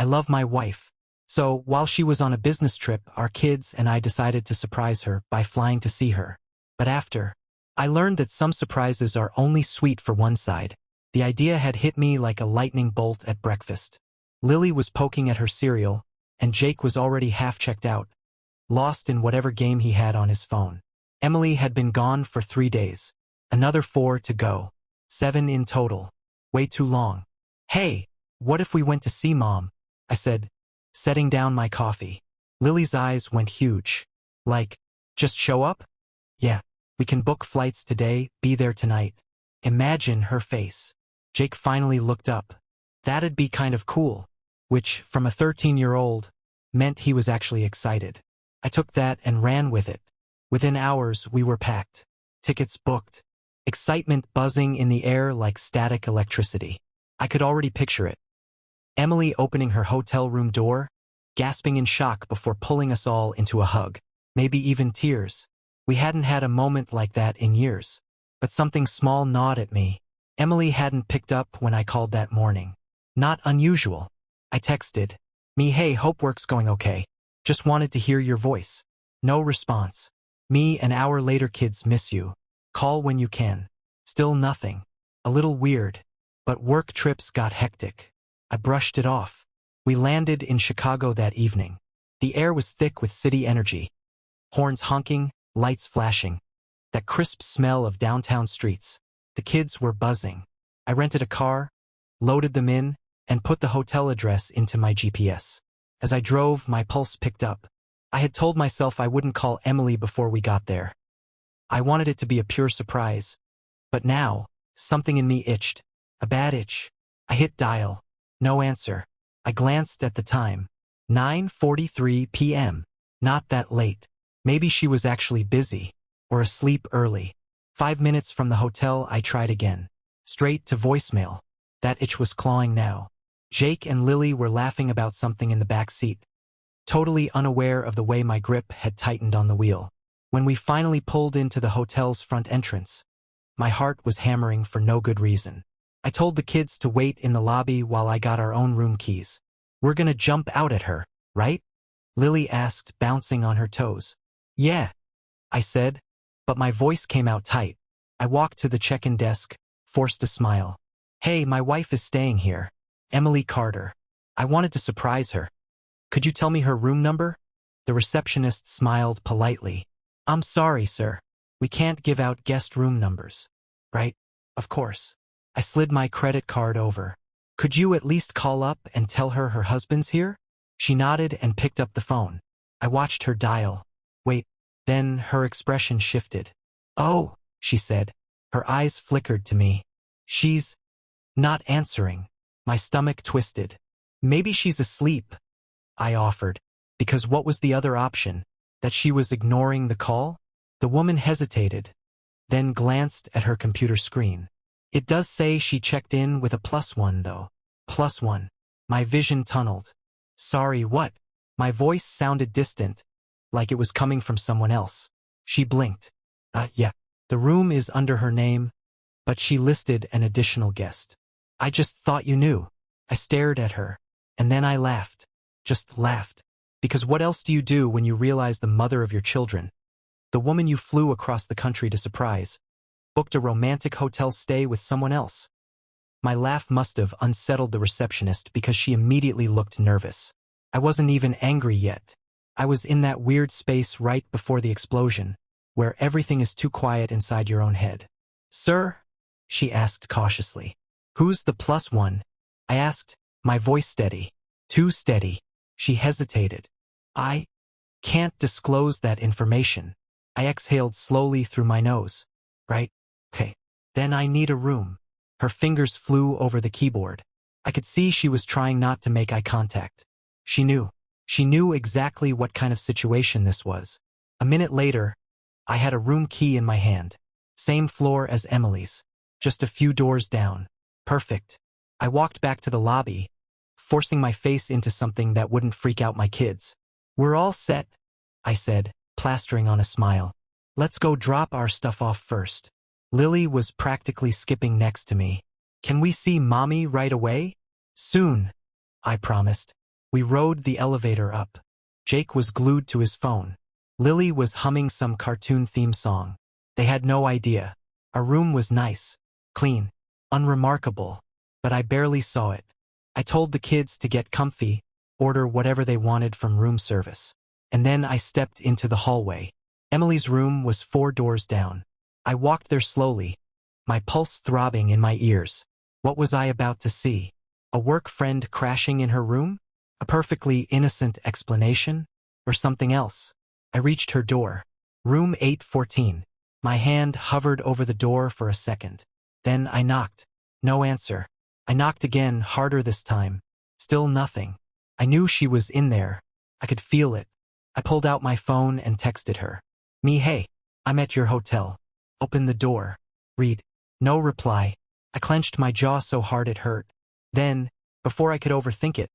I love my wife. So, while she was on a business trip, our kids and I decided to surprise her by flying to see her. But after, I learned that some surprises are only sweet for one side. The idea had hit me like a lightning bolt at breakfast. Lily was poking at her cereal, and Jake was already half checked out, lost in whatever game he had on his phone. Emily had been gone for 3 days. Another 4 to go. 7 in total. Way too long. Hey, what if we went to see Mom? I said, setting down my coffee. Lily's eyes went huge. Like, just show up? Yeah, we can book flights today, be there tonight. Imagine her face. Jake finally looked up. That'd be kind of cool. Which, from a 13-year-old, meant he was actually excited. I took that and ran with it. Within hours, we were packed. Tickets booked. Excitement buzzing in the air like static electricity. I could already picture it. Emily opening her hotel room door, gasping in shock before pulling us all into a hug. Maybe even tears. We hadn't had a moment like that in years. But something small gnawed at me. Emily hadn't picked up when I called that morning. Not unusual. I texted, me, hey, hope work's going okay. Just wanted to hear your voice. No response. Me, an hour later, kids miss you. Call when you can. Still nothing. A little weird. But work trips got hectic. I brushed it off. We landed in Chicago that evening. The air was thick with city energy. Horns honking, lights flashing. That crisp smell of downtown streets. The kids were buzzing. I rented a car, loaded them in, and put the hotel address into my GPS. As I drove, my pulse picked up. I had told myself I wouldn't call Emily before we got there. I wanted it to be a pure surprise. But now, something in me itched. A bad itch. I hit dial. No answer. I glanced at the time. 9:43 p.m. Not that late. Maybe she was actually busy. Or asleep early. 5 minutes from the hotel, I tried again. Straight to voicemail. That itch was clawing now. Jake and Lily were laughing about something in the back seat. Totally unaware of the way my grip had tightened on the wheel. When we finally pulled into the hotel's front entrance, my heart was hammering for no good reason. I told the kids to wait in the lobby while I got our own room keys. We're gonna jump out at her, right? Lily asked, bouncing on her toes. Yeah, I said, but my voice came out tight. I walked to the check-in desk, forced a smile. Hey, my wife is staying here. Emily Carter. I wanted to surprise her. Could you tell me her room number? The receptionist smiled politely. I'm sorry, sir. We can't give out guest room numbers. Right? Of course. I slid my credit card over. Could you at least call up and tell her her husband's here? She nodded and picked up the phone. I watched her dial. Wait. Then her expression shifted. Oh, she said. Her eyes flickered to me. She's not answering. My stomach twisted. Maybe she's asleep, I offered. Because what was the other option? That she was ignoring the call? The woman hesitated, then glanced at her computer screen. It does say she checked in with a +1 though. +1. My vision tunneled. Sorry, what? My voice sounded distant, like it was coming from someone else. She blinked. Yeah. The room is under her name, but she listed an additional guest. I just thought you knew. I stared at her, and then I laughed. Just laughed. Because what else do you do when you realize the mother of your children, the woman you flew across the country to surprise, booked a romantic hotel stay with someone else? My laugh must have unsettled the receptionist because she immediately looked nervous. I wasn't even angry yet. I was in that weird space right before the explosion, where everything is too quiet inside your own head. Sir? She asked cautiously. Who's the +1? I asked, my voice steady. Too steady. She hesitated. I can't disclose that information. I exhaled slowly through my nose. Right? Okay. Then I need a room. Her fingers flew over the keyboard. I could see she was trying not to make eye contact. She knew. She knew exactly what kind of situation this was. A minute later, I had a room key in my hand. Same floor as Emily's. Just a few doors down. Perfect. I walked back to the lobby, forcing my face into something that wouldn't freak out my kids. We're all set, I said, plastering on a smile. Let's go drop our stuff off first. Lily was practically skipping next to me. Can we see Mommy right away? Soon, I promised. We rode the elevator up. Jake was glued to his phone. Lily was humming some cartoon theme song. They had no idea. Our room was nice, clean, unremarkable, but I barely saw it. I told the kids to get comfy, order whatever they wanted from room service. And then I stepped into the hallway. Emily's room was 4 doors down. I walked there slowly, my pulse throbbing in my ears. What was I about to see? A work friend crashing in her room? A perfectly innocent explanation? Or something else? I reached her door. Room 814. My hand hovered over the door for a second. Then I knocked. No answer. I knocked again, harder this time. Still nothing. I knew she was in there. I could feel it. I pulled out my phone and texted her. Hey, I'm at your hotel. Open the door. Read. No reply. I clenched my jaw so hard it hurt. Then, before I could overthink it,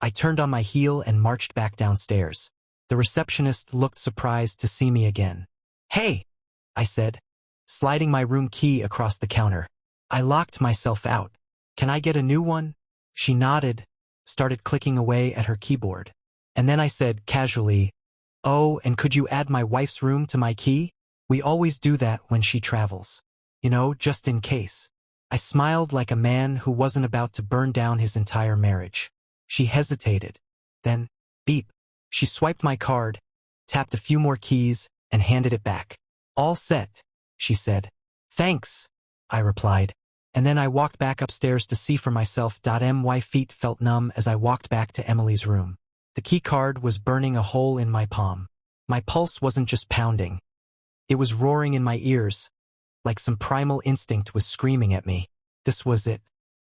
I turned on my heel and marched back downstairs. The receptionist looked surprised to see me again. Hey, I said, sliding my room key across the counter. I locked myself out. Can I get a new one? She nodded, started clicking away at her keyboard. And then I said casually, oh, and could you add my wife's room to my key? We always do that when she travels. You know, just in case. I smiled like a man who wasn't about to burn down his entire marriage. She hesitated. Then, beep. She swiped my card, tapped a few more keys, and handed it back. All set, she said. Thanks, I replied. And then I walked back upstairs to see for myself. My feet felt numb as I walked back to Emily's room. The key card was burning a hole in my palm. My pulse wasn't just pounding. It was roaring in my ears, like some primal instinct was screaming at me. This was it.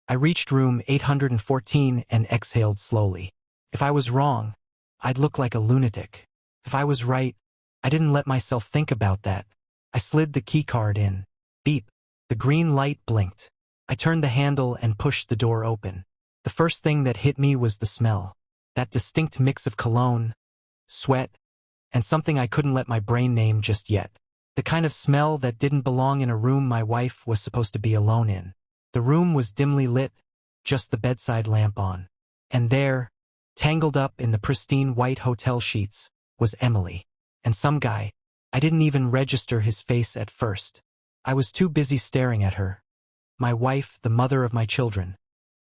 I reached room 814 and exhaled slowly. If I was wrong, I'd look like a lunatic. If I was right, I didn't let myself think about that. I slid the keycard in. Beep. The green light blinked. I turned the handle and pushed the door open. The first thing that hit me was the smell. That distinct mix of cologne, sweat, and something I couldn't let my brain name just yet. The kind of smell that didn't belong in a room my wife was supposed to be alone in. The room was dimly lit, just the bedside lamp on. And there, tangled up in the pristine white hotel sheets, was Emily. And some guy. I didn't even register his face at first. I was too busy staring at her. My wife, the mother of my children.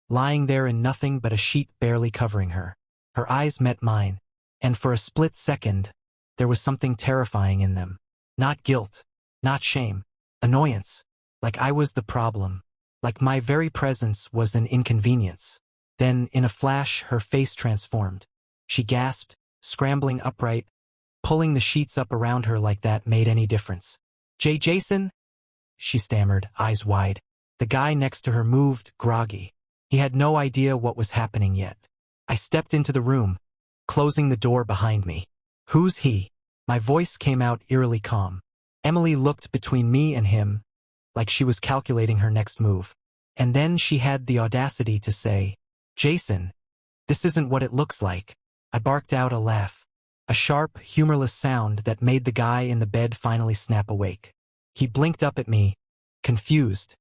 Lying there in nothing but a sheet barely covering her. Her eyes met mine. And for a split second, there was something terrifying in them. Not guilt. Not shame. Annoyance. Like I was the problem. Like my very presence was an inconvenience. Then, in a flash, her face transformed. She gasped, scrambling upright. Pulling the sheets up around her like that made any difference. Jason? She stammered, eyes wide. The guy next to her moved, groggy. He had no idea what was happening yet. I stepped into the room, closing the door behind me. Who's he? My voice came out eerily calm. Emily looked between me and him, like she was calculating her next move. And then she had the audacity to say, Jason, this isn't what it looks like. I barked out a laugh. A sharp, humorless sound that made the guy in the bed finally snap awake. He blinked up at me, confused.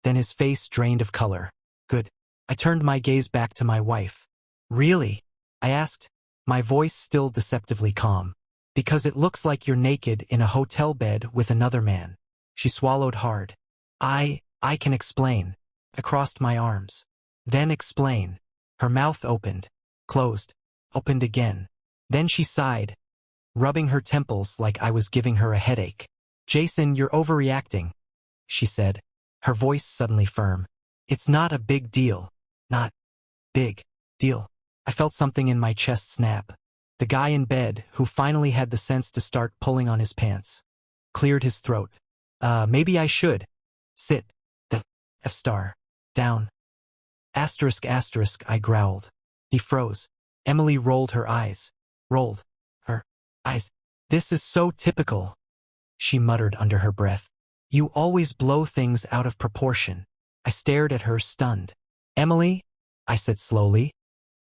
Then his face drained of color. Good. I turned my gaze back to my wife. Really? I asked, my voice still deceptively calm. Because it looks like you're naked in a hotel bed with another man. She swallowed hard. I can explain. I crossed my arms. Then explain. Her mouth opened, closed, opened again. Then she sighed, rubbing her temples like I was giving her a headache. Jason, you're overreacting, she said, her voice suddenly firm. It's not a big deal. Not big deal. I felt something in my chest snap. The guy in bed, who finally had the sense to start pulling on his pants, cleared his throat. Maybe I should. Sit. The F star. Down. Asterisk asterisk, I growled. He froze. Emily rolled her eyes. Rolled her eyes. This is so typical, she muttered under her breath. You always blow things out of proportion. I stared at her, stunned. Emily, I said slowly,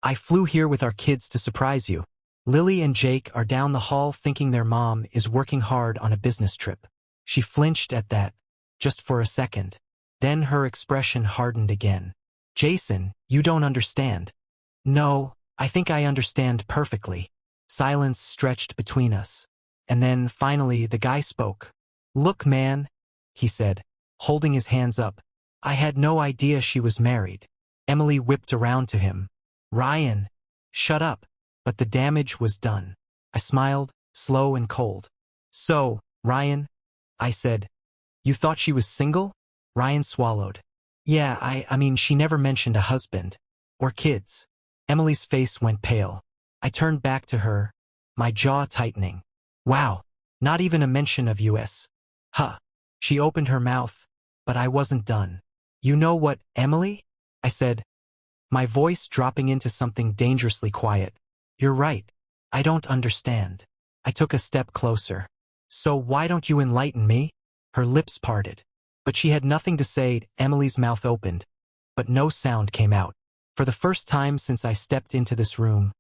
I flew here with our kids to surprise you. Lily and Jake are down the hall thinking their mom is working hard on a business trip. She flinched at that, just for a second. Then her expression hardened again. Jason, you don't understand. No, I think I understand perfectly. Silence stretched between us. And then, finally, the guy spoke. Look, man, he said, holding his hands up. I had no idea she was married. Emily whipped around to him. Ryan, shut up. But the damage was done. I smiled, slow and cold. So, Ryan, I said, you thought she was single? Ryan swallowed. Yeah, I mean, she never mentioned a husband. Or kids. Emily's face went pale. I turned back to her, my jaw tightening. Wow, not even a mention of US. Huh. She opened her mouth, but I wasn't done. You know what, Emily? I said, my voice dropping into something dangerously quiet. You're right. I don't understand. I took a step closer. So why don't you enlighten me? Her lips parted. But she had nothing to say. Emily's mouth opened, but no sound came out. For the first time since I stepped into this room,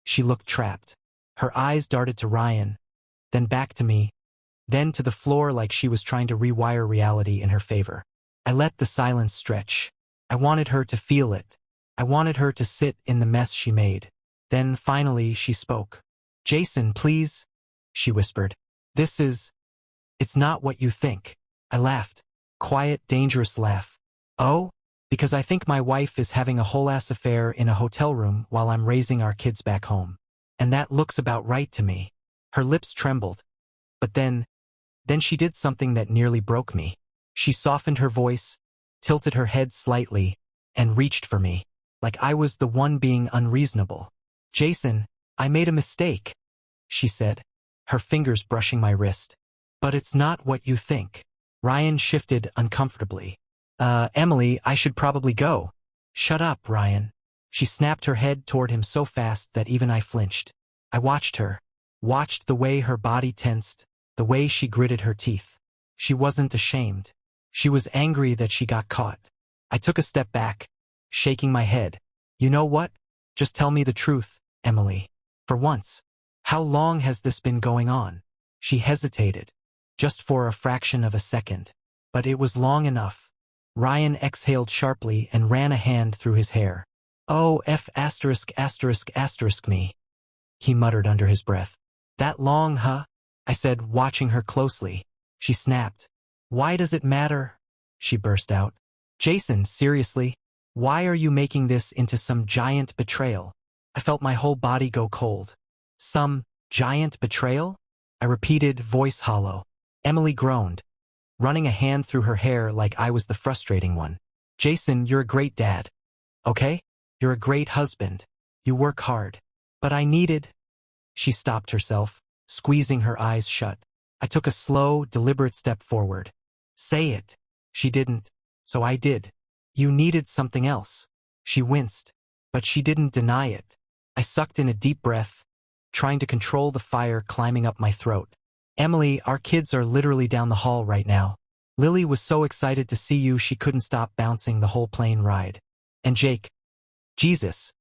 she looked trapped. Her eyes darted to Ryan, then back to me, then to the floor like she was trying to rewire reality in her favor. I let the silence stretch. I wanted her to feel it. I wanted her to sit in the mess she made. Then finally she spoke. Jason, please, she whispered. It's not what you think. I laughed. Quiet, dangerous laugh. Oh? Because I think my wife is having a whole-ass affair in a hotel room while I'm raising our kids back home. And that looks about right to me. Her lips trembled. But then she did something that nearly broke me. She softened her voice, tilted her head slightly, and reached for me, like I was the one being unreasonable. Jason, I made a mistake, she said, her fingers brushing my wrist. But it's not what you think. Ryan shifted uncomfortably. Emily, I should probably go. Shut up, Ryan. She snapped her head toward him so fast that even I flinched. I watched her. Watched the way her body tensed, the way she gritted her teeth. She wasn't ashamed. She was angry that she got caught. I took a step back, shaking my head. You know what? Just tell me the truth, Emily. For once. How long has this been going on? She hesitated, just for a fraction of a second. But it was long enough. Ryan exhaled sharply and ran a hand through his hair. Oh, me, he muttered under his breath. That long, huh? I said, watching her closely. She snapped. Why does it matter? She burst out. Jason, seriously, why are you making this into some giant betrayal? I felt my whole body go cold. Some giant betrayal? I repeated, voice hollow. Emily groaned, running a hand through her hair like I was the frustrating one. Jason, you're a great dad. Okay? You're a great husband. You work hard. But I needed... She stopped herself, squeezing her eyes shut. I took a slow, deliberate step forward. Say it. She didn't. So I did. You needed something else. She winced, but she didn't deny it. I sucked in a deep breath, trying to control the fire climbing up my throat. Emily, our kids are literally down the hall right now. Lily was so excited to see you she couldn't stop bouncing the whole plane ride. And Jake. Jesus.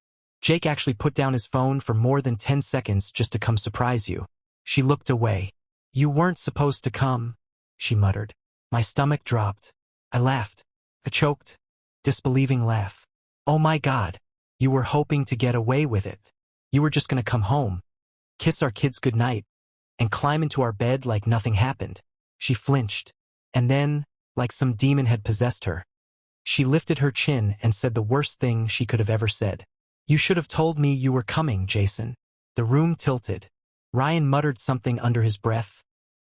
Jake actually put down his phone for more than 10 seconds just to come surprise you. She looked away. You weren't supposed to come, she muttered. My stomach dropped. I laughed. A choked, disbelieving laugh. Oh my God. You were hoping to get away with it. You were just gonna come home, kiss our kids goodnight, and climb into our bed like nothing happened. She flinched. And then, like some demon had possessed her, she lifted her chin and said the worst thing she could have ever said. You should have told me you were coming, Jason. The room tilted. Ryan muttered something under his breath,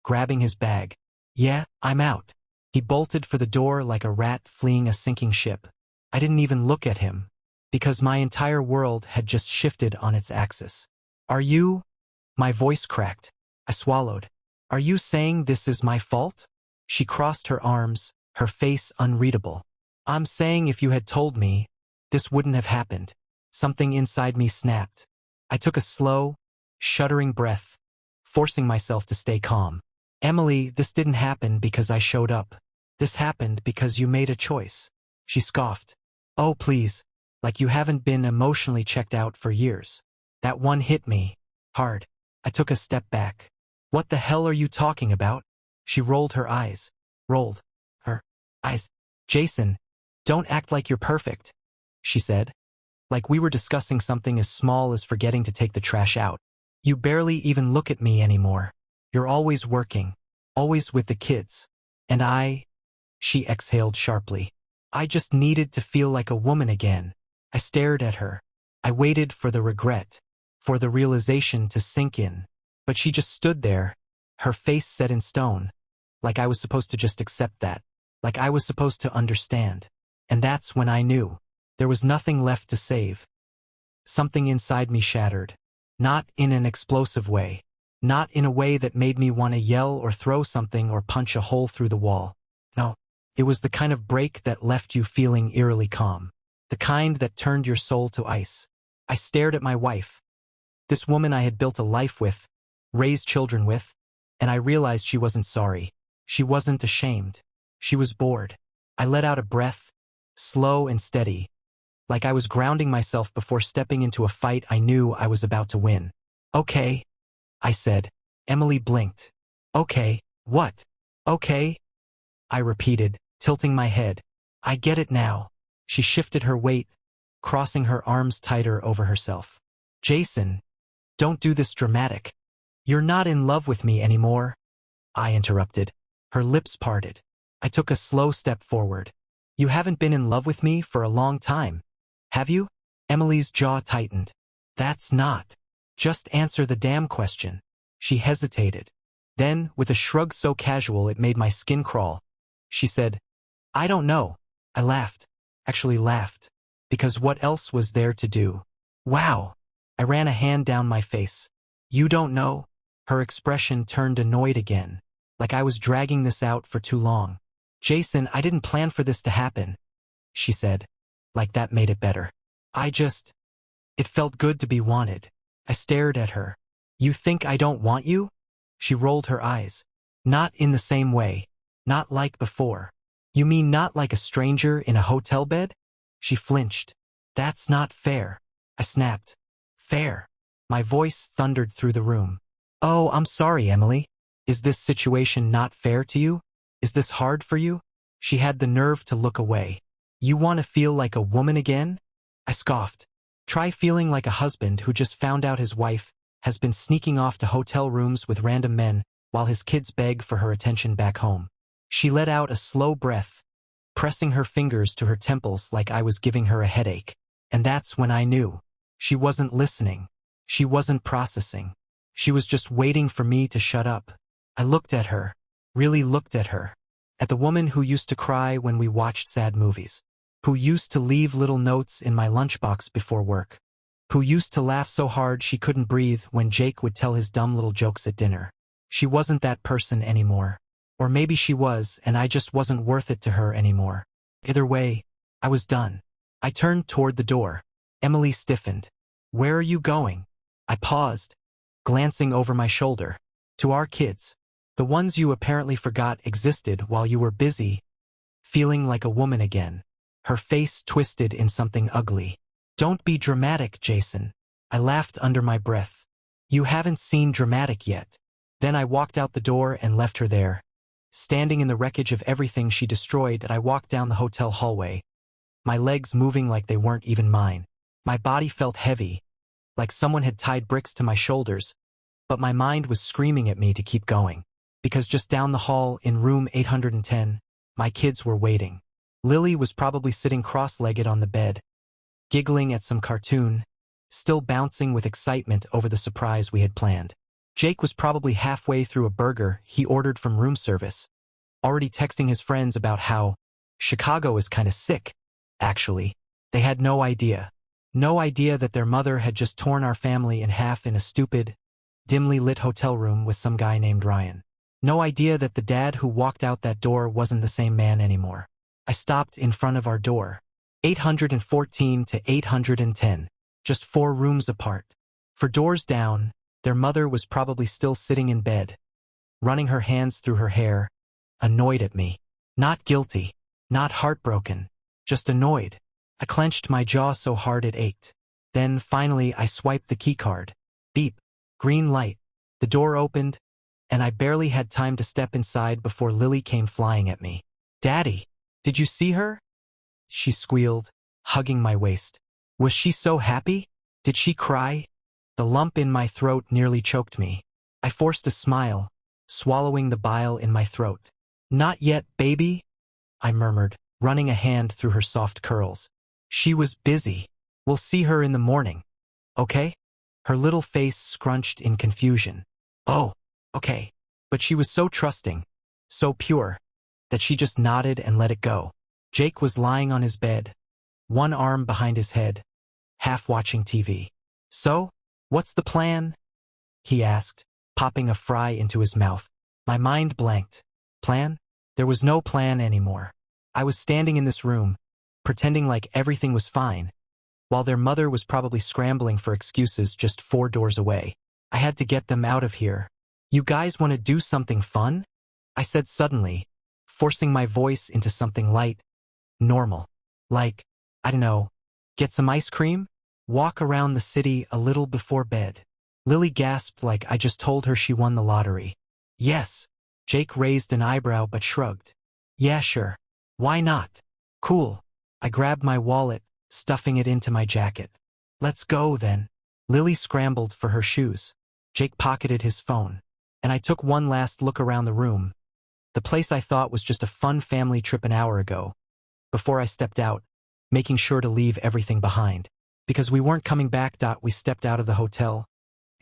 grabbing his bag. Yeah, I'm out. He bolted for the door like a rat fleeing a sinking ship. I didn't even look at him, because my entire world had just shifted on its axis. Are you? My voice cracked. I swallowed. Are you saying this is my fault? She crossed her arms, her face unreadable. I'm saying if you had told me, this wouldn't have happened. Something inside me snapped. I took a slow, shuddering breath, forcing myself to stay calm. Emily, this didn't happen because I showed up. This happened because you made a choice. She scoffed. Oh, please, like you haven't been emotionally checked out for years. That one hit me hard. I took a step back. What the hell are you talking about? She rolled her eyes. Rolled her eyes. Jason, don't act like you're perfect, she said. Like we were discussing something as small as forgetting to take the trash out. You barely even look at me anymore. You're always working, always with the kids. And she exhaled sharply. I just needed to feel like a woman again. I stared at her. I waited for the regret, for the realization to sink in. But she just stood there, her face set in stone. Like I was supposed to just accept that. Like I was supposed to understand. And that's when I knew. There was nothing left to save. Something inside me shattered. Not in an explosive way. Not in a way that made me want to yell or throw something or punch a hole through the wall. No, it was the kind of break that left you feeling eerily calm. The kind that turned your soul to ice. I stared at my wife. This woman I had built a life with, raised children with, and I realized she wasn't sorry. She wasn't ashamed. She was bored. I let out a breath, slow and steady, like I was grounding myself before stepping into a fight I knew I was about to win. Okay, I said. Emily blinked. Okay, what? Okay? I repeated, tilting my head. I get it now. She shifted her weight, crossing her arms tighter over herself. Jason, don't do this dramatic. You're not in love with me anymore. I interrupted. Her lips parted. I took a slow step forward. You haven't been in love with me for a long time, have you? Emily's jaw tightened. That's not. Just answer the damn question. She hesitated. Then, with a shrug so casual it made my skin crawl, she said, I don't know. I laughed. Actually laughed. Because what else was there to do? Wow. I ran a hand down my face. You don't know? Her expression turned annoyed again. Like I was dragging this out for too long. Jason, I didn't plan for this to happen, she said. Like that made it better. It felt good to be wanted. I stared at her. You think I don't want you? She rolled her eyes. Not in the same way. Not like before. You mean not like a stranger in a hotel bed? She flinched. That's not fair. I snapped. Fair. My voice thundered through the room. Oh, I'm sorry, Emily. Is this situation not fair to you? Is this hard for you? She had the nerve to look away. You want to feel like a woman again? I scoffed. Try feeling like a husband who just found out his wife has been sneaking off to hotel rooms with random men while his kids beg for her attention back home. She let out a slow breath, pressing her fingers to her temples like I was giving her a headache. And that's when I knew. She wasn't listening. She wasn't processing. She was just waiting for me to shut up. I looked at her, really looked at her. At the woman who used to cry when we watched sad movies. Who used to leave little notes in my lunchbox before work. Who used to laugh so hard she couldn't breathe when Jake would tell his dumb little jokes at dinner. She wasn't that person anymore. Or maybe she was, and I just wasn't worth it to her anymore. Either way, I was done. I turned toward the door. Emily stiffened. Where are you going? I paused, glancing over my shoulder. To our kids. The ones you apparently forgot existed while you were busy, feeling like a woman again. Her face twisted in something ugly. Don't be dramatic, Jason. I laughed under my breath. You haven't seen dramatic yet. Then I walked out the door and left her there. Standing in the wreckage of everything she destroyed, I walked down the hotel hallway, my legs moving like they weren't even mine. My body felt heavy, like someone had tied bricks to my shoulders, but my mind was screaming at me to keep going. Because just down the hall, in room 810, my kids were waiting. Lily was probably sitting cross-legged on the bed, giggling at some cartoon, still bouncing with excitement over the surprise we had planned. Jake was probably halfway through a burger he ordered from room service, already texting his friends about how Chicago is kind of sick, actually. They had no idea. No idea that their mother had just torn our family in half in a stupid, dimly lit hotel room with some guy named Ryan. No idea that the dad who walked out that door wasn't the same man anymore. I stopped in front of our door. 814 to 810. Just 4 rooms apart. For doors down, their mother was probably still sitting in bed, running her hands through her hair, annoyed at me. Not guilty. Not heartbroken. Just annoyed. I clenched my jaw so hard it ached. Then, finally, I swiped the keycard. Beep. Green light. The door opened, and I barely had time to step inside before Lily came flying at me. Daddy, did you see her? She squealed, hugging my waist. Was she so happy? Did she cry? The lump in my throat nearly choked me. I forced a smile, swallowing the bile in my throat. Not yet, baby, I murmured, running a hand through her soft curls. She was busy. We'll see her in the morning. Okay? Her little face scrunched in confusion. Oh, okay. But she was so trusting, so pure, that she just nodded and let it go. Jake was lying on his bed, one arm behind his head, half watching TV. So, what's the plan? He asked, popping a fry into his mouth. My mind blanked. Plan? There was no plan anymore. I was standing in this room, pretending like everything was fine, while their mother was probably scrambling for excuses just 4 doors away. I had to get them out of here. You guys want to do something fun? I said suddenly, forcing my voice into something light, normal. Like, I don't know, get some ice cream? Walk around the city a little before bed. Lily gasped like I just told her she won the lottery. Yes. Jake raised an eyebrow but shrugged. Yeah, sure. Why not? Cool. I grabbed my wallet, stuffing it into my jacket. Let's go then. Lily scrambled for her shoes. Jake pocketed his phone. And I took one last look around the room, the place I thought was just a fun family trip an hour ago, before I stepped out, making sure to leave everything behind. Because we weren't coming back. We stepped out of the hotel,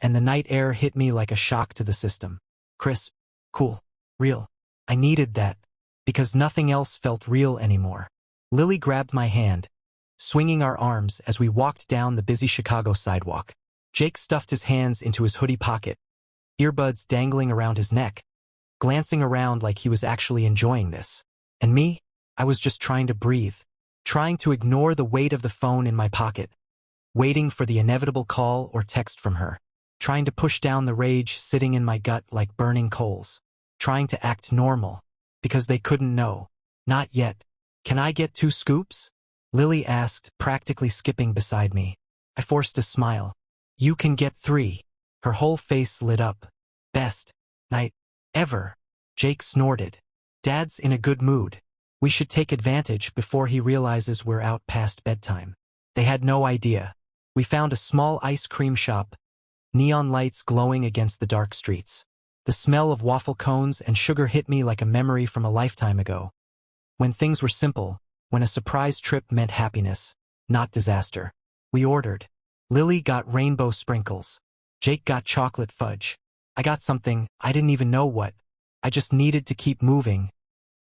and the night air hit me like a shock to the system. Crisp, cool, real. I needed that, because nothing else felt real anymore. Lily grabbed my hand, swinging our arms as we walked down the busy Chicago sidewalk. Jake stuffed his hands into his hoodie pocket, earbuds dangling around his neck, glancing around like he was actually enjoying this. And me? I was just trying to breathe, trying to ignore the weight of the phone in my pocket, waiting for the inevitable call or text from her, trying to push down the rage sitting in my gut like burning coals, trying to act normal, because they couldn't know. Not yet. Can I get 2 scoops? Lily asked, practically skipping beside me. I forced a smile. You can get 3. Her whole face lit up. Best night ever. Jake snorted. Dad's in a good mood. We should take advantage before he realizes we're out past bedtime. They had no idea. We found a small ice cream shop, neon lights glowing against the dark streets. The smell of waffle cones and sugar hit me like a memory from a lifetime ago. When things were simple, when a surprise trip meant happiness, not disaster. We ordered. Lily got rainbow sprinkles. Jake got chocolate fudge. I got something, I didn't even know what. I just needed to keep moving,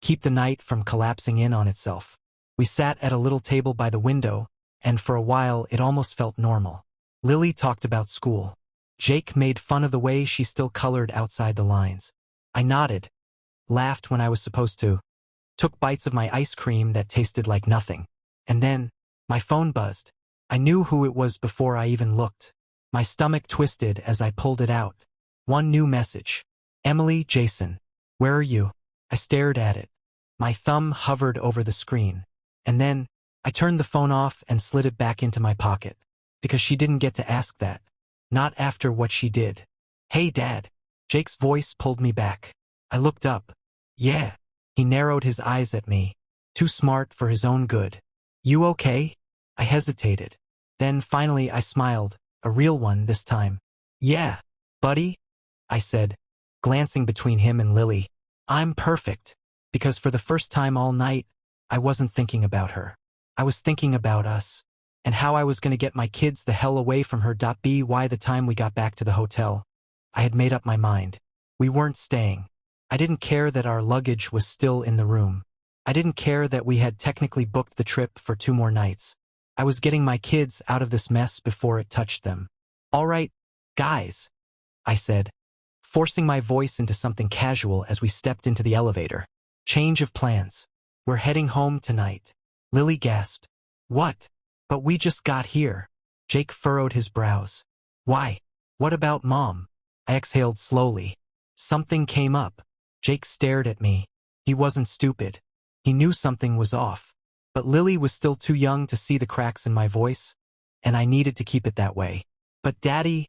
keep the night from collapsing in on itself. We sat at a little table by the window, and for a while it almost felt normal. Lily talked about school. Jake made fun of the way she still colored outside the lines. I nodded, laughed when I was supposed to, took bites of my ice cream that tasted like nothing. And then, my phone buzzed. I knew who it was before I even looked. My stomach twisted as I pulled it out. One new message. Emily, Jason. Where are you? I stared at it. My thumb hovered over the screen. And then, I turned the phone off and slid it back into my pocket. Because she didn't get to ask that. Not after what she did. Hey, Dad. Jake's voice pulled me back. I looked up. Yeah. He narrowed his eyes at me. Too smart for his own good. You okay? I hesitated. Then finally I smiled. A real one this time. Yeah, buddy, I said, glancing between him and Lily. I'm perfect. Because for the first time all night, I wasn't thinking about her. I was thinking about us, and how I was going to get my kids the hell away from her. By the time we got back to the hotel, I had made up my mind. We weren't staying. I didn't care that our luggage was still in the room. I didn't care that we had technically booked the trip for 2 more nights. I was getting my kids out of this mess before it touched them. All right, guys, I said, forcing my voice into something casual as we stepped into the elevator. Change of plans. We're heading home tonight. Lily gasped. What? But we just got here. Jake furrowed his brows. Why? What about Mom? I exhaled slowly. Something came up. Jake stared at me. He wasn't stupid. He knew something was off. But Lily was still too young to see the cracks in my voice, and I needed to keep it that way. But Daddy,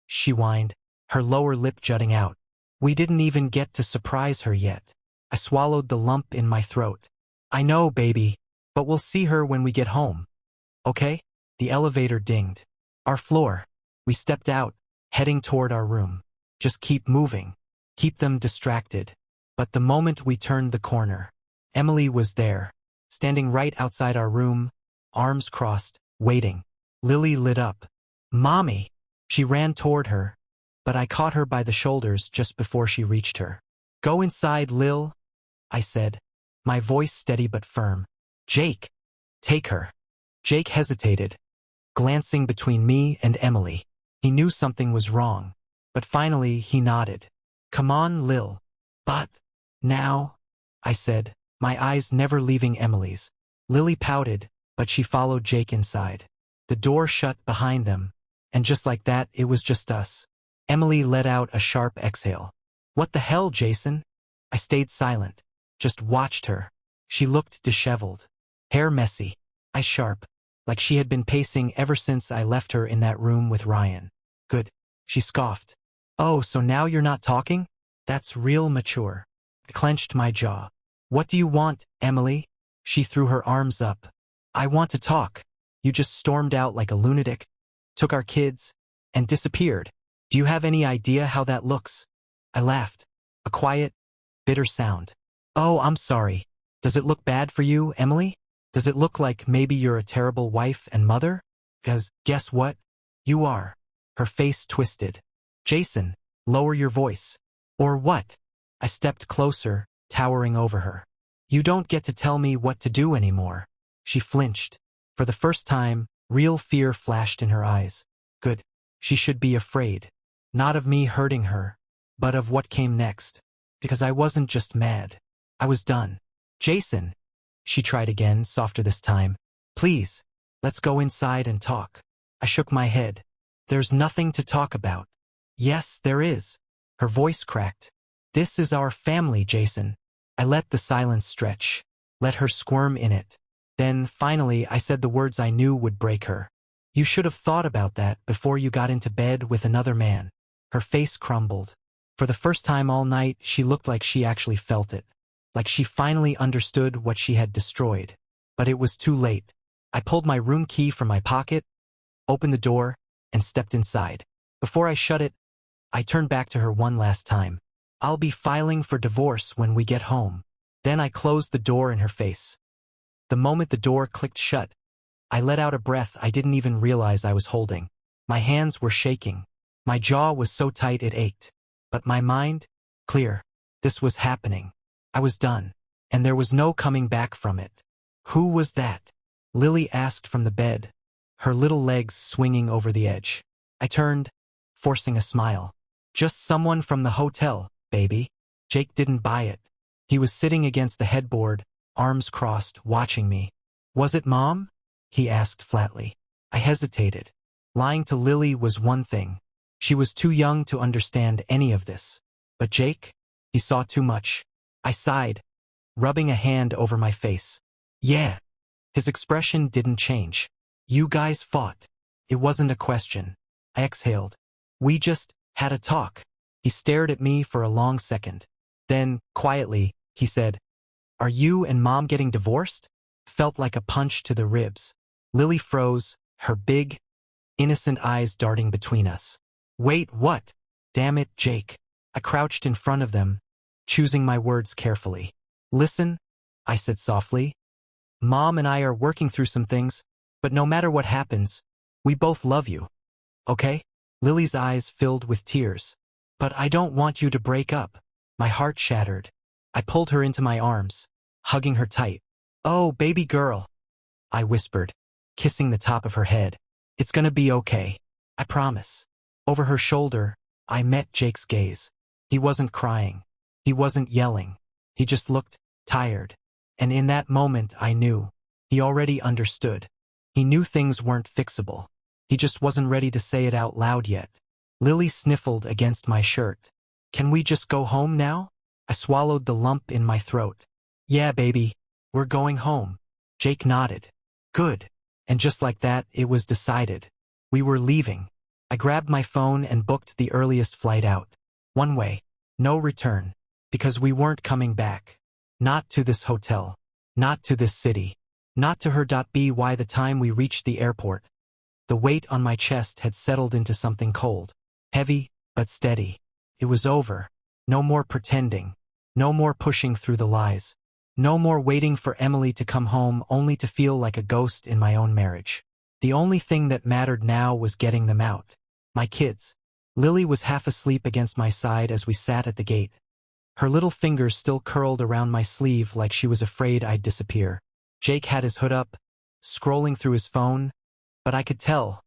she whined, her lower lip jutting out. We didn't even get to surprise her yet. I swallowed the lump in my throat. I know, baby, but we'll see her when we get home. Okay? The elevator dinged. Our floor. We stepped out, heading toward our room. Just keep moving. Keep them distracted. But the moment we turned the corner, Emily was there, standing right outside our room, arms crossed, waiting. Lily lit up. Mommy! She ran toward her, but I caught her by the shoulders just before she reached her. Go inside, Lil, I said, my voice steady but firm. Jake! Take her. Jake hesitated, glancing between me and Emily. He knew something was wrong, but finally he nodded. Come on, Lil. But now, I said, my eyes never leaving Emily's. Lily pouted, but she followed Jake inside. The door shut behind them, and just like that, it was just us. Emily let out a sharp exhale. What the hell, Jason? I stayed silent, just watched her. She looked disheveled, hair messy, eyes sharp, like she had been pacing ever since I left her in that room with Ryan. Good, she scoffed. Oh, so now you're not talking? That's real mature. I clenched my jaw. What do you want, Emily? She threw her arms up. I want to talk. You just stormed out like a lunatic, took our kids, and disappeared. Do you have any idea how that looks? I laughed. A quiet, bitter sound. Oh, I'm sorry. Does it look bad for you, Emily? Does it look like maybe you're a terrible wife and mother? 'Cause guess what? You are. Her face twisted. Jason, lower your voice. Or what? I stepped closer, towering over her. You don't get to tell me what to do anymore. She flinched. For the first time, real fear flashed in her eyes. Good. She should be afraid. Not of me hurting her, but of what came next. Because I wasn't just mad. I was done. Jason. She tried again, softer this time. Please, let's go inside and talk. I shook my head. There's nothing to talk about. Yes, there is. Her voice cracked. This is our family, Jason. I let the silence stretch, let her squirm in it. Then, finally, I said the words I knew would break her. You should have thought about that before you got into bed with another man. Her face crumbled. For the first time all night, she looked like she actually felt it. Like she finally understood what she had destroyed. But it was too late. I pulled my room key from my pocket, opened the door, and stepped inside. Before I shut it, I turned back to her one last time. I'll be filing for divorce when we get home. Then I closed the door in her face. The moment the door clicked shut, I let out a breath I didn't even realize I was holding. My hands were shaking. My jaw was so tight it ached. But my mind, clear. This was happening. I was done. And there was no coming back from it. Who was that? Lily asked from the bed, her little legs swinging over the edge. I turned, forcing a smile. Just someone from the hotel, baby. Jake didn't buy it. He was sitting against the headboard, arms crossed, watching me. Was it Mom? He asked flatly. I hesitated. Lying to Lily was one thing. She was too young to understand any of this. But Jake? He saw too much. I sighed, rubbing a hand over my face. Yeah. His expression didn't change. You guys fought. It wasn't a question. I exhaled. We just had a talk. He stared at me for a long second. Then, quietly, he said, Are you and Mom getting divorced? Felt like a punch to the ribs. Lily froze, her big, innocent eyes darting between us. Wait, what? Damn it, Jake. I crouched in front of them, choosing my words carefully. Listen, I said softly. Mom and I are working through some things, but no matter what happens, we both love you. Okay? Lily's eyes filled with tears. But I don't want you to break up. My heart shattered. I pulled her into my arms, hugging her tight. Oh, baby girl, I whispered, kissing the top of her head. It's gonna be okay. I promise. Over her shoulder, I met Jake's gaze. He wasn't crying. He wasn't yelling. He just looked tired. And in that moment, I knew. He already understood. He knew things weren't fixable. He just wasn't ready to say it out loud yet. Lily sniffled against my shirt. Can we just go home now? I swallowed the lump in my throat. Yeah, baby. We're going home. Jake nodded. Good. And just like that, it was decided. We were leaving. I grabbed my phone and booked the earliest flight out. One way. No return. Because we weren't coming back. Not to this hotel. Not to this city. Not to her. By the time we reached the airport, The weight on my chest had settled into something cold. Heavy, but steady. It was over. No more pretending. No more pushing through the lies. No more waiting for Emily to come home only to feel like a ghost in my own marriage. The only thing that mattered now was getting them out. My kids. Lily was half asleep against my side as we sat at the gate. Her little fingers still curled around my sleeve like she was afraid I'd disappear. Jake had his hood up, scrolling through his phone, but I could tell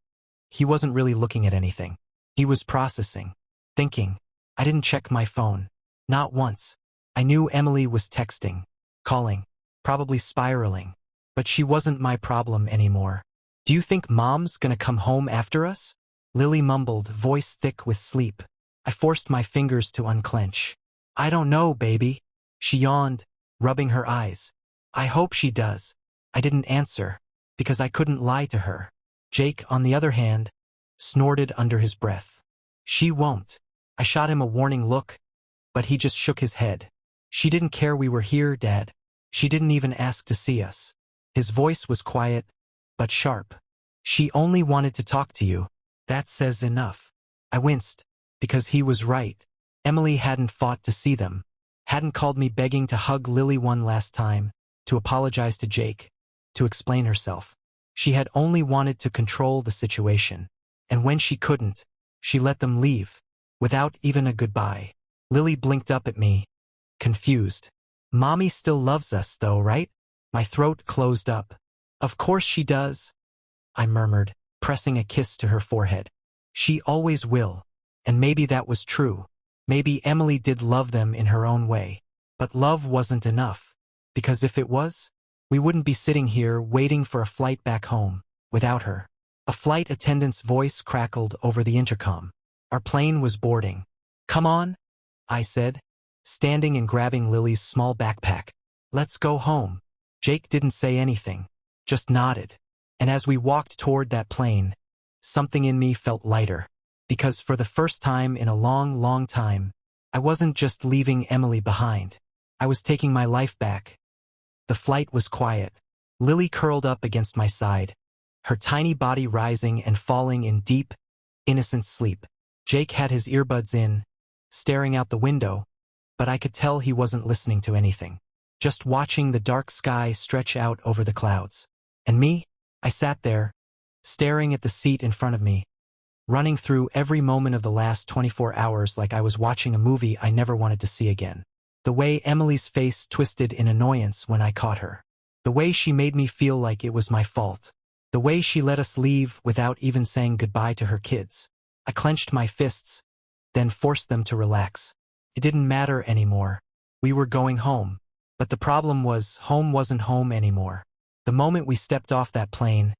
he wasn't really looking at anything. He was processing, thinking. I didn't check my phone. Not once. I knew Emily was texting, calling, probably spiraling, but she wasn't my problem anymore. Do you think Mom's gonna come home after us? Lily mumbled, voice thick with sleep. I forced my fingers to unclench. I don't know, baby. She yawned, rubbing her eyes. I hope she does. I didn't answer, because I couldn't lie to her. Jake, on the other hand, snorted under his breath. She won't. I shot him a warning look, but he just shook his head. She didn't care we were here, Dad. She didn't even ask to see us. His voice was quiet, but sharp. She only wanted to talk to you. That says enough. I winced, because he was right. Emily hadn't fought to see them, hadn't called me begging to hug Lily one last time, to apologize to Jake, to explain herself. She had only wanted to control the situation, and when she couldn't, she let them leave, without even a goodbye. Lily blinked up at me, confused. Mommy still loves us though, right? My throat closed up. Of course she does, I murmured, pressing a kiss to her forehead. She always will, and maybe that was true. Maybe Emily did love them in her own way, but love wasn't enough, because if it was, we wouldn't be sitting here waiting for a flight back home, without her. A flight attendant's voice crackled over the intercom. Our plane was boarding. Come on, I said, standing and grabbing Lily's small backpack. Let's go home. Jake didn't say anything, just nodded. And as we walked toward that plane, something in me felt lighter, because for the first time in a long, long time, I wasn't just leaving Emily behind. I was taking my life back. The flight was quiet. Lily curled up against my side, her tiny body rising and falling in deep, innocent sleep. Jake had his earbuds in, staring out the window, but I could tell he wasn't listening to anything, just watching the dark sky stretch out over the clouds. And me? I sat there, staring at the seat in front of me, running through every moment of the last 24 hours like I was watching a movie I never wanted to see again. The way Emily's face twisted in annoyance when I caught her. The way she made me feel like it was my fault. The way she let us leave without even saying goodbye to her kids. I clenched my fists, then forced them to relax. It didn't matter anymore. We were going home. But the problem was, home wasn't home anymore. The moment we stepped off that plane,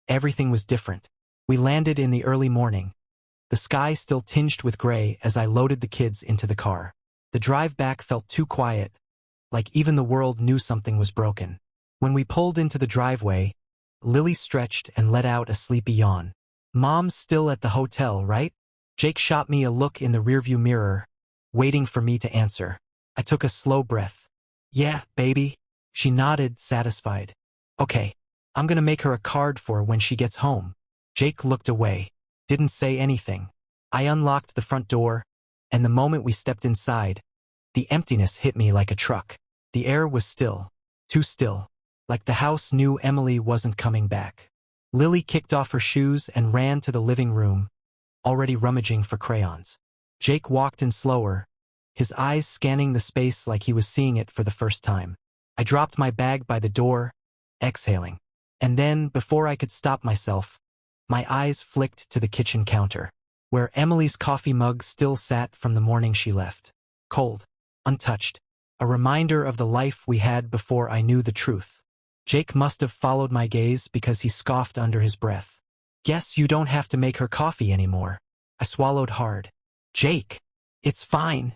everything was different. We landed in the early morning, the sky still tinged with gray as I loaded the kids into the car. The drive back felt too quiet, like even the world knew something was broken. When we pulled into the driveway, Lily stretched and let out a sleepy yawn. Mom's still at the hotel, right? Jake shot me a look in the rearview mirror, waiting for me to answer. I took a slow breath. Yeah, baby. She nodded, satisfied. Okay, I'm gonna make her a card for her when she gets home. Jake looked away, didn't say anything. I unlocked the front door, and the moment we stepped inside, the emptiness hit me like a truck. The air was still, too still, like the house knew Emily wasn't coming back. Lily kicked off her shoes and ran to the living room, already rummaging for crayons. Jake walked in slower, his eyes scanning the space like he was seeing it for the first time. I dropped my bag by the door, exhaling. And then, before I could stop myself, my eyes flicked to the kitchen counter, where Emily's coffee mug still sat from the morning she left. Cold, untouched, a reminder of the life we had before I knew the truth. Jake must have followed my gaze because he scoffed under his breath. Guess you don't have to make her coffee anymore. I swallowed hard. Jake, it's fine,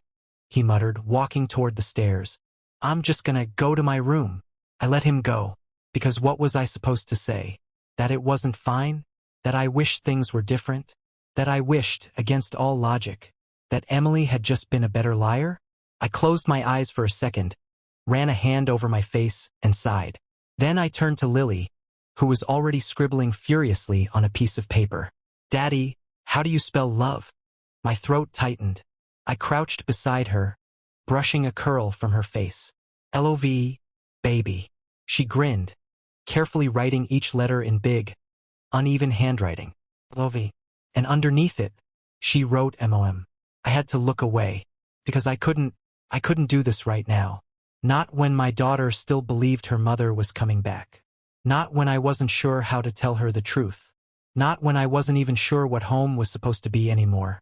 he muttered, walking toward the stairs. I'm just gonna go to my room. I let him go, because what was I supposed to say? That it wasn't fine? That I wished things were different? That I wished, against all logic, that Emily had just been a better liar? I closed my eyes for a second, ran a hand over my face, and sighed. Then I turned to Lily, who was already scribbling furiously on a piece of paper. "Daddy, how do you spell love?" My throat tightened. I crouched beside her, brushing a curl from her face. "Love, baby." She grinned, carefully writing each letter in big, uneven handwriting. "Love." And underneath it, she wrote MOM. I had to look away, because I couldn't do this right now. Not when my daughter still believed her mother was coming back. Not when I wasn't sure how to tell her the truth. Not when I wasn't even sure what home was supposed to be anymore.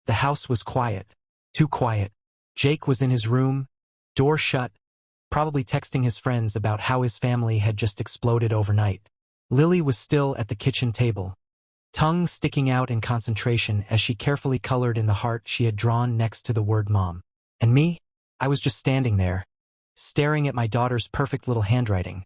The house was quiet. Too quiet. Jake was in his room, door shut, probably texting his friends about how his family had just exploded overnight. Lily was still at the kitchen table, tongue sticking out in concentration as she carefully colored in the heart she had drawn next to the word mom. And me? I was just standing there, staring at my daughter's perfect little handwriting,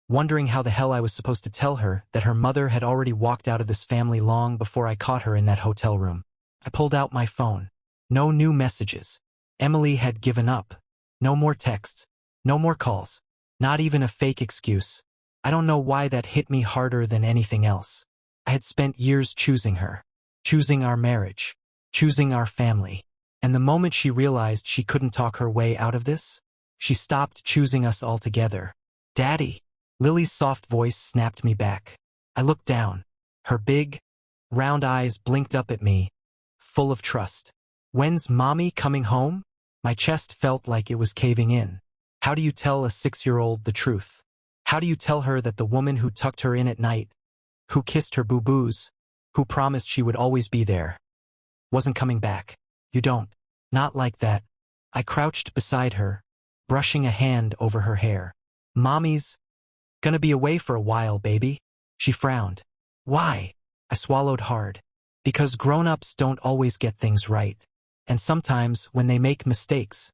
wondering how the hell I was supposed to tell her that her mother had already walked out of this family long before I caught her in that hotel room. I pulled out my phone. No new messages. Emily had given up. No more texts. No more calls. Not even a fake excuse. I don't know why that hit me harder than anything else. I had spent years choosing her. Choosing our marriage. Choosing our family. And the moment she realized she couldn't talk her way out of this, she stopped choosing us altogether. "Daddy." Lily's soft voice snapped me back. I looked down. Her big, round eyes blinked up at me, full of trust. "When's mommy coming home?" My chest felt like it was caving in. How do you tell a 6-year-old the truth? How do you tell her that the woman who tucked her in at night, who kissed her boo-boos, who promised she would always be there, wasn't coming back? You don't. Not like that. I crouched beside her, brushing a hand over her hair. "Mommy's gonna be away for a while, baby." She frowned. "Why?" I swallowed hard. "Because grown-ups don't always get things right. And sometimes, when they make mistakes,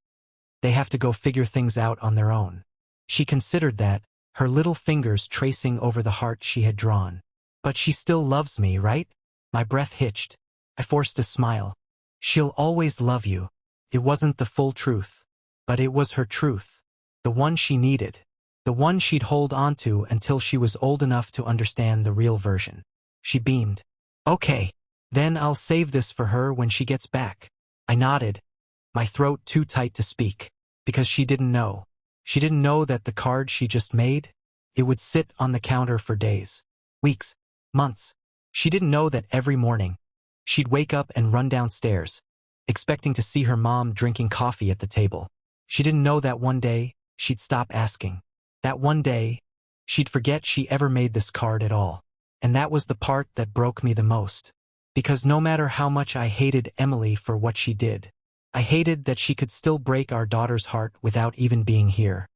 they have to go figure things out on their own." She considered that, her little fingers tracing over the heart she had drawn. "But she still loves me, right?" My breath hitched. I forced a smile. "She'll always love you." It wasn't the full truth, but it was her truth. The one she needed. The one she'd hold on to until she was old enough to understand the real version. She beamed. "Okay. Then I'll save this for her when she gets back." I nodded, my throat too tight to speak, because she didn't know. She didn't know that the card she just made, it would sit on the counter for days, weeks, months. She didn't know that every morning, she'd wake up and run downstairs, expecting to see her mom drinking coffee at the table. She didn't know that one day, she'd stop asking. That one day, she'd forget she ever made this card at all. And that was the part that broke me the most. Because no matter how much I hated Emily for what she did, I hated that she could still break our daughter's heart without even being here.